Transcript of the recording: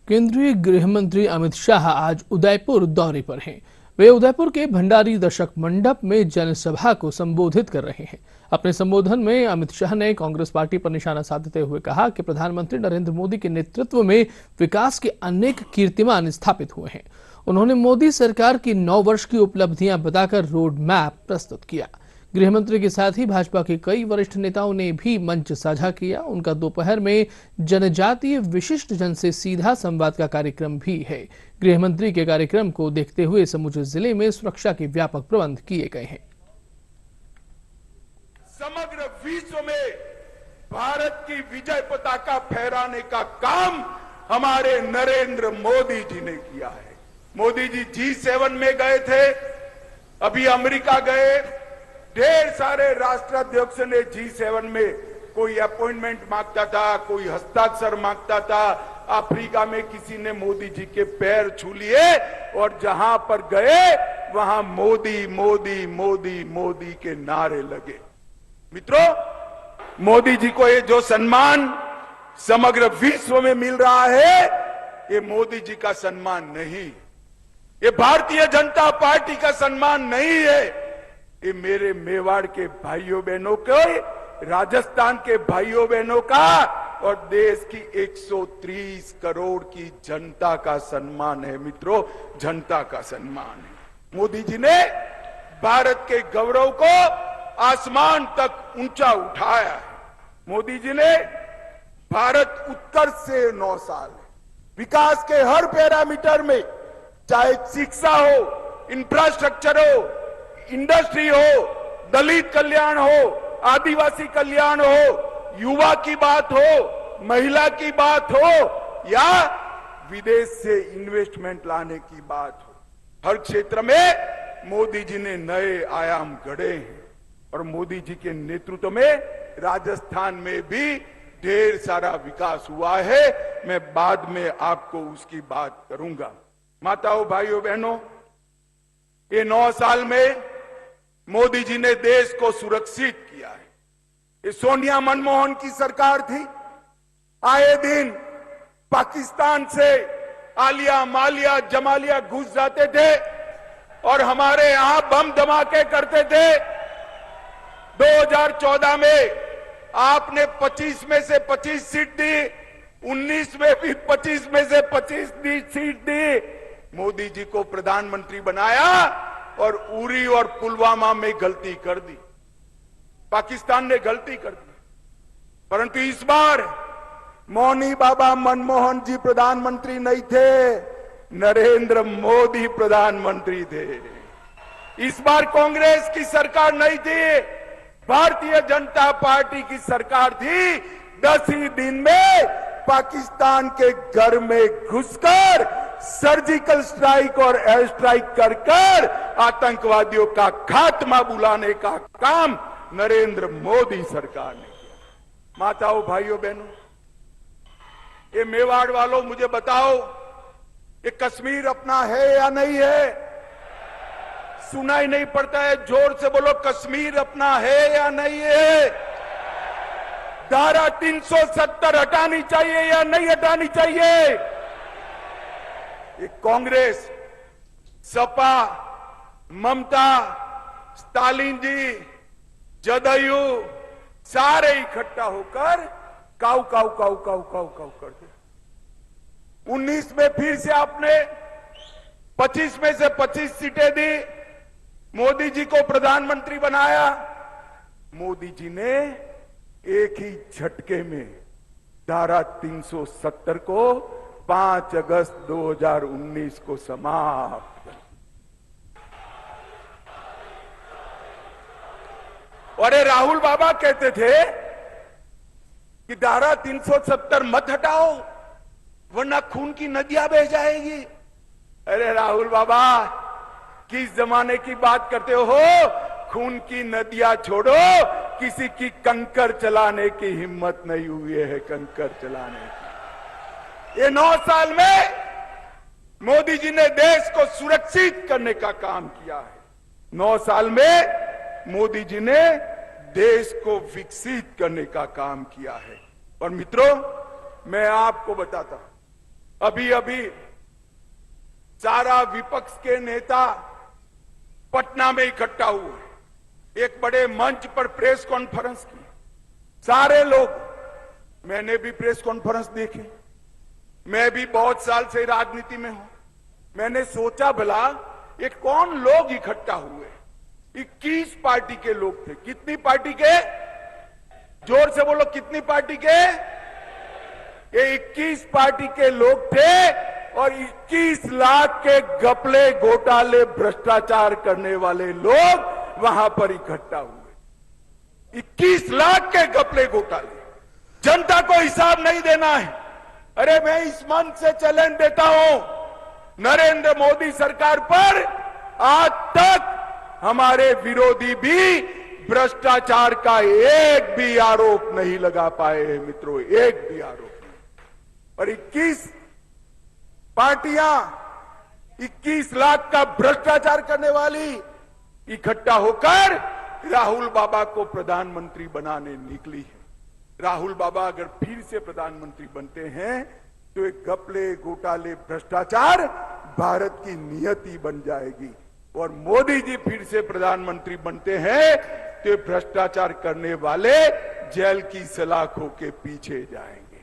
केंद्रीय गृह मंत्री अमित शाह आज उदयपुर दौरे पर हैं। वे उदयपुर के भंडारी दर्शक मंडप में जनसभा को संबोधित कर रहे हैं। अपने संबोधन में अमित शाह ने कांग्रेस पार्टी पर निशाना साधते हुए कहा कि प्रधानमंत्री नरेंद्र मोदी के नेतृत्व में विकास के अनेक कीर्तिमान स्थापित हुए हैं। उन्होंने मोदी सरकार की 9 वर्ष की उपलब्धियां बताकर रोड मैप प्रस्तुत किया। गृह मंत्री के साथ ही भाजपा के कई वरिष्ठ नेताओं ने भी मंच साझा किया। उनका दोपहर में जनजातीय विशिष्ट जन से सीधा संवाद का कार्यक्रम भी है। गृह मंत्री के कार्यक्रम को देखते हुए समूचे जिले में सुरक्षा के व्यापक प्रबंध किए गए हैं। समग्र विश्व में भारत की विजय पताका फहराने का काम हमारे नरेंद्र मोदी जी ने किया है। मोदी जी G7 में गए थे, अभी अमेरिका गए। ढेर सारे राष्ट्राध्यक्ष ने G7 में कोई अपॉइंटमेंट मांगता था, कोई हस्ताक्षर मांगता था। अफ्रीका में किसी ने मोदी जी के पैर छू लिए और जहां पर गए वहां मोदी मोदी मोदी मोदी के नारे लगे। मित्रों, मोदी जी को ये जो सम्मान समग्र विश्व में मिल रहा है, ये मोदी जी का सम्मान नहीं, ये भारतीय जनता पार्टी का सम्मान नहीं है। ये मेरे मेवाड़ के भाइयों बहनों के, राजस्थान के भाइयों बहनों का और देश की 130 करोड़ की जनता का सम्मान है। मित्रों, जनता का सम्मान है। मोदी जी ने भारत के गौरव को आसमान तक ऊंचा उठाया है। मोदी जी ने भारत उत्कर्ष से 9 साल विकास के हर पैरामीटर में, चाहे शिक्षा हो, इंफ्रास्ट्रक्चर हो, इंडस्ट्री हो, दलित कल्याण हो, आदिवासी कल्याण हो, युवा की बात हो, महिला की बात हो या विदेश से इन्वेस्टमेंट लाने की बात हो, हर क्षेत्र में मोदी जी ने नए आयाम गढ़े हैं। और मोदी जी के नेतृत्व में राजस्थान में भी ढेर सारा विकास हुआ है। मैं बाद में आपको उसकी बात करूंगा। माताओं, भाइयों, बहनों, ये 9 साल में मोदी जी ने देश को सुरक्षित किया है। ये सोनिया मनमोहन की सरकार थी। आए दिन पाकिस्तान से आलिया, मालिया, जमालिया घुस जाते थे और हमारे यहां बम धमाके करते थे। 2014 में आपने 25 में से 25 सीट दी, 19 में भी 25 में से 25 सीट दी। मोदी जी को प्रधानमंत्री बनाया और उरी और पुलवामा में गलती कर दी, पाकिस्तान ने गलती कर दी। परंतु इस बार मौनी बाबा मनमोहन जी प्रधानमंत्री नहीं थे, नरेंद्र मोदी प्रधानमंत्री थे। इस बार कांग्रेस की सरकार नहीं थी, भारतीय जनता पार्टी की सरकार थी। 10 ही दिन में पाकिस्तान के घर में घुसकर सर्जिकल स्ट्राइक और एयर स्ट्राइक कर आतंकवादियों का खात्मा बुलाने का काम नरेंद्र मोदी सरकार ने किया। माताओं, भाइयों, बहनों, ये मेवाड़ वालों, मुझे बताओ, ये कश्मीर अपना है या नहीं है? सुनाई नहीं पड़ता है, जोर से बोलो, कश्मीर अपना है या नहीं है? धारा 370 हटानी चाहिए या नहीं हटानी चाहिए? ये कांग्रेस, सपा, ममता, स्टालिन जी, जदयू सारे इकट्ठा होकर काऊ काऊ काऊ काऊ काऊ काऊ करते। 19 में फिर से आपने 25 में से 25 सीटें दी, मोदी जी को प्रधानमंत्री बनाया। मोदी जी ने एक ही झटके में धारा 370 को 5 अगस्त 2019 को समाप्त। और ये राहुल बाबा कहते थे कि धारा 370 मत हटाओ वरना खून की नदियां बह जाएगी। अरे राहुल बाबा, किस जमाने की बात करते हो? खून की नदियां छोड़ो, किसी की कंकर चलाने की हिम्मत नहीं हुई है, कंकर चलाने की। ये 9 साल में मोदी जी ने देश को सुरक्षित करने का काम किया है। 9 साल में मोदी जी ने देश को विकसित करने का काम किया है। और मित्रों, मैं आपको बताता हूं, अभी अभी सारा विपक्ष के नेता पटना में इकट्ठा हुए, एक बड़े मंच पर प्रेस कॉन्फ्रेंस की। सारे लोग, मैंने भी प्रेस कॉन्फ्रेंस देखे, मैं भी बहुत साल से राजनीति में हूं। मैंने सोचा भला ये कौन लोग इकट्ठा हुए। 21 पार्टी के लोग थे। कितनी पार्टी के? जोर से बोलो, कितनी पार्टी के? ये 21 पार्टी के लोग थे और 21 लाख के घपले, घोटाले, भ्रष्टाचार करने वाले लोग वहां पर इकट्ठा हुए। 21 लाख के घपले, घोटाले। जनता को हिसाब नहीं देना है। अरे मैं इस मंच से चैलेंज देता हूं, नरेंद्र मोदी सरकार पर आज तक हमारे विरोधी भी भ्रष्टाचार का एक भी आरोप नहीं लगा पाए हैं मित्रों, एक भी आरोप नहीं। और 21 पार्टियां 21 लाख का भ्रष्टाचार करने वाली इकट्ठा होकर राहुल बाबा को प्रधानमंत्री बनाने निकली है। राहुल बाबा अगर फिर से प्रधानमंत्री बनते हैं तो एक घपले, घोटाले, भ्रष्टाचार भारत की नियति बन जाएगी। और मोदी जी फिर से प्रधानमंत्री बनते हैं तो भ्रष्टाचार करने वाले जेल की सलाखों के पीछे जाएंगे।